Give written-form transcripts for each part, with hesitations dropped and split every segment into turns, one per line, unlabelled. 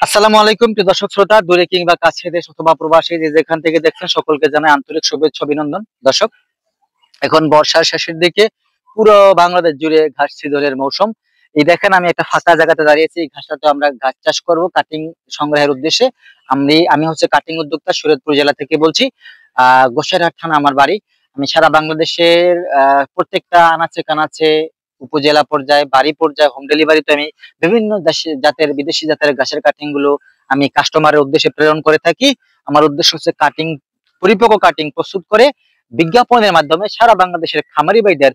আসসালামু আলাইকুম প্রিয় দর্শক শ্রোতা, দূরে কিংবা কাছে, দেশ অথবা প্রবাসী, যে যেখান থেকে দেখছেন সকলকে জানাই আন্তরিক শুভেচ্ছা অভিনন্দন। দর্শক, এখন বর্ষার শেষের দিকে পুরো বাংলাদেশ জুড়ে ঘাস ছিদরের মৌসুম। এই দেখেন, আমি একটা ফাঁকা জায়গাতে দাঁড়িয়েছি। এই ঘাসটাতে আমরা ঘাস চাষ করব কাটিং সংগ্রহের উদ্দেশ্যে। আমি হচ্ছে কাটিং উদ্যোক্তা, শরীয়তপুর জেলা থেকে বলছি। গোসাইরহাট থানা আমার বাড়ি। আমি সারা বাংলাদেশের প্রত্যেকটা আনাচে কানাচে, উপজেলা পর্যায়ে, বাড়ি পর্যায়ে, হোম ডেলিভারিতে আমি বিভিন্ন দেশে জাতের, বিদেশি জাতের ঘাসের কাটিং গুলো আমি কাস্টমারের উদ্দেশ্যে প্রেরণ করে থাকি। আমার উদ্দেশ্য হচ্ছে কাটিং, পরিপক্ক কাটিং প্রস্তুত করে বিজ্ঞাপনের মাধ্যমে সারা বাংলাদেশের খামারি ভাইদের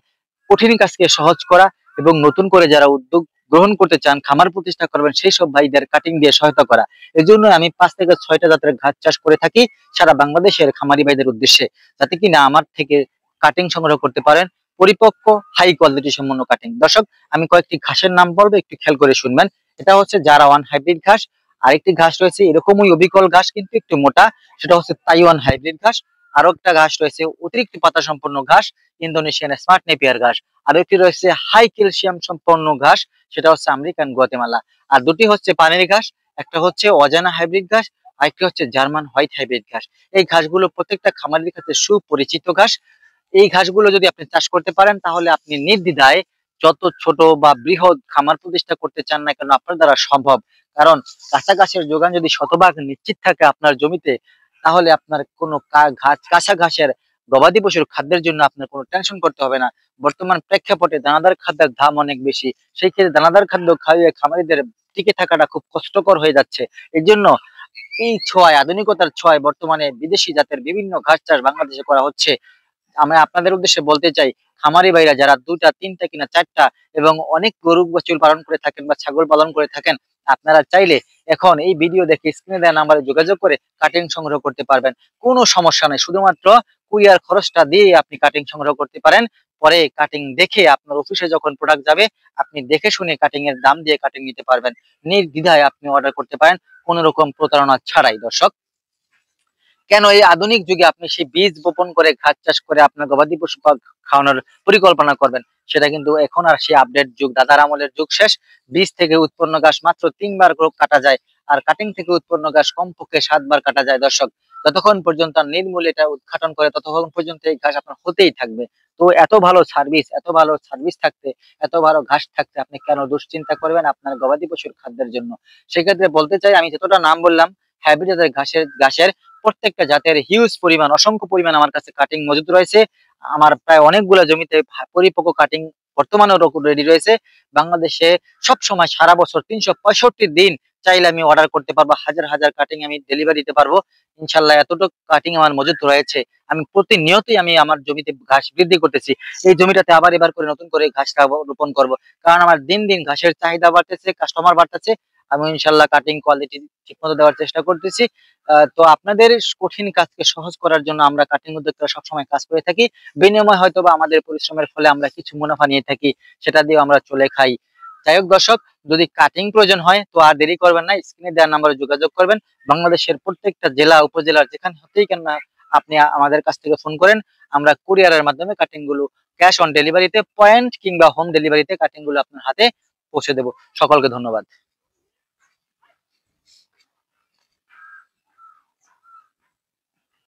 কঠিন কাজকে সহজ করা, এবং নতুন করে যারা উদ্যোগ গ্রহণ করতে চান, খামার প্রতিষ্ঠা করবেন, সেই সব ভাইদের কাটিং দিয়ে সহায়তা করা। এই জন্য আমি 5 থেকে 6টা জাতের ঘাস চাষ করে থাকি সারা বাংলাদেশের খামারি ভাইদের উদ্দেশ্যে, যাতে কিনা আমার থেকে কাটিং সংগ্রহ করতে পারেন, পরিপক্ক হাই কোয়ালিটি সম্পন্ন কাটিং। দর্শক, আমি কয়েকটি ঘাসের নাম বলবো, একটু খেয়াল করে শুনবেন। এটা হচ্ছে জারা ওয়ান হাইব্রিড ঘাস। আরেকটি ঘাস রয়েছে এরকমই অবিকল ঘাস, কিন্তু একটু মোটা, সেটা হচ্ছে তাইওয়ান হাইব্রিড ঘাস। আরো একটা ঘাস রয়েছে অতিরিক্ত পাতা সম্পন্ন ঘাস, ইন্দোনেশিয়ান স্মার্ট নেপিয়ার ঘাস। আরো একটি রয়েছে হাই ক্যালসিয়াম সম্পন্ন ঘাস, সেটা হচ্ছে আমেরিকান গুয়াতেমালা। আর দুটি হচ্ছে পানির ঘাস, একটা হচ্ছে অজানা হাইব্রিড ঘাস, আরেকটি হচ্ছে জার্মান হোয়াইট হাইব্রিড ঘাস। এই ঘাসগুলো প্রত্যেকটা খামারের কাছে সুপরিচিত ঘাস। এই ঘাসগুলো যদি আপনি চাষ করতে পারেন, তাহলে আপনি নির্দ্বিধায় যত ছোট বা বৃহৎ খামার প্রতিষ্ঠা করতে চান না কেন, আপনার দ্বারা সম্ভব। কারণ কাঁচা ঘাসের যোগান যদি শতভাগ নিশ্চিত থাকে আপনার জমিতে, তাহলে আপনার কোনো কাঁচা ঘাসের গবাদি পশুর খাদ্যের জন্য আপনার কোনো টেনশন করতে হবে না। বর্তমান প্রেক্ষাপটে দানাদার খাদ্যের দাম অনেক বেশি। সেই ক্ষেত্রে দানাদার খাদ্য খাইয়ে খামারিদের টিকে থাকাটা খুব কষ্টকর হয়ে যাচ্ছে। এই জন্য এই ছোঁয়ায়, আধুনিকতার ছোঁয়ায় বর্তমানে বিদেশি জাতের বিভিন্ন ঘাস চাষ বাংলাদেশে করা হচ্ছে। আমি আপনাদের উদ্দেশ্যে বলতে চাই, খামারি ভাইরা যারা 2টা 3টা কিনা 4টা এবং অনেক গরু বাছুর পালন করে থাকেন বা ছাগল পালন করে থাকেন, আপনারা চাইলে এখন এই ভিডিও দেখে স্ক্রিনে দেওয়া নাম্বারে যোগাযোগ করে কাটিং সংগ্রহ করতে পারবেন। কোনো সমস্যা নেই, শুধুমাত্র কুরিয়ার খরচটা দিয়ে আপনি কাটিং সংগ্রহ করতে পারেন। পরে কাটিং দেখে আপনার অফিসে যখন প্রোডাক্ট যাবে, আপনি দেখে শুনে কাটিং এর দাম দিয়ে কাটিং নিতে পারবেন। নির্দ্বিধায় আপনি অর্ডার করতে পারেন, কোনো রকম প্রতারণা ছাড়াই। দর্শক, কেন এই আধুনিক যুগে আপনি সেই বীজ বপন করে ঘাস চাষ করে আপনার গবাদি পশু খাওয়ানোর পরিকল্পনা করবেন? সেটা কিন্তু এখন আর সেই আপডেট যুগ, দাদার আমলের যুগ শেষ। বীজ থেকে উৎপন্ন ঘাস মাত্র 3বার কাটা যায়, আর কাটিং থেকে উৎপন্ন ঘাস কমপক্ষে 7বার কাটা যায়। দর্শক, যতক্ষণ পর্যন্ত নির্মূল এটা উৎঘাটন করে, ততক্ষণ পর্যন্ত এই ঘাস আপনার হতেই থাকবে। তো এত ভালো সার্ভিস, এত ভালো সার্ভিস থাকতে, এত ভালো ঘাস থাকতে আপনি কেন দুশ্চিন্তা করবেন আপনার গবাদি পশুর খাদ্যের জন্য? সেক্ষেত্রে বলতে চাই, আমি যতটা নাম বললাম হাইব্রিড জাতের ঘাসের প্রত্যেকটা জাতের হিউজ পরিমাণ, অসংখ্য পরিমাণ আমার কাছে কাটিং মজুদ রয়েছে। আমার প্রায় অনেকগুলো জমিতে পরিপক্ক কাটিং বর্তমানেও রেডি রয়েছে। বাংলাদেশে সব সময় সারা বছর 365 দিন চাইলে আমি অর্ডার করতে পারবো, হাজার হাজার কাটিং আমি ডেলিভারি দিতে পারবো। ইনশাল্লাহ এতটুকু কাটিং আমার মজুদ রয়েছে। আমি প্রতিনিয়তই আমি আমার জমিতে ঘাস বৃদ্ধি করতেছি। এই জমিটাতে আবার এবার করে নতুন করে ঘাস রোপণ করব, কারণ আমার দিন দিন ঘাসের চাহিদা বাড়তেছে, কাস্টমার বাড়তেছে। আমি ইনশাল্লাহ কাটিং কোয়ালিটি ঠিকমতো দেওয়ার চেষ্টা করতেছি। তো আপনাদের কঠিন কাজকে সহজ করার জন্য আমরা কাটিং উদ্যোক্তারা সবসময় কাজ করে থাকি। বিনিময় হয়তো বা আমাদের পরিশ্রমের ফলে আমরা কিছু মুনাফা নিয়ে থাকি, সেটা দিয়ে আমরা চলে খাই। যাই হোক দর্শক, যদি কাটিং প্রয়োজন হয় তো আর দেরি করবেন না, স্ক্রিনে দেওয়া নাম্বারে যোগাযোগ করবেন। বাংলাদেশের প্রত্যেকটা জেলা উপজেলার যেখানে হতেই কেন না, আপনি আমাদের কাছ থেকে ফোন করেন, আমরা কুরিয়ারের মাধ্যমে কাটিং গুলো ক্যাশ অন ডেলিভারিতে, পয়েন্ট কিংবা হোম ডেলিভারিতে কাটিং গুলো আপনার হাতে পৌঁছে দেবো। সকলকে ধন্যবাদ।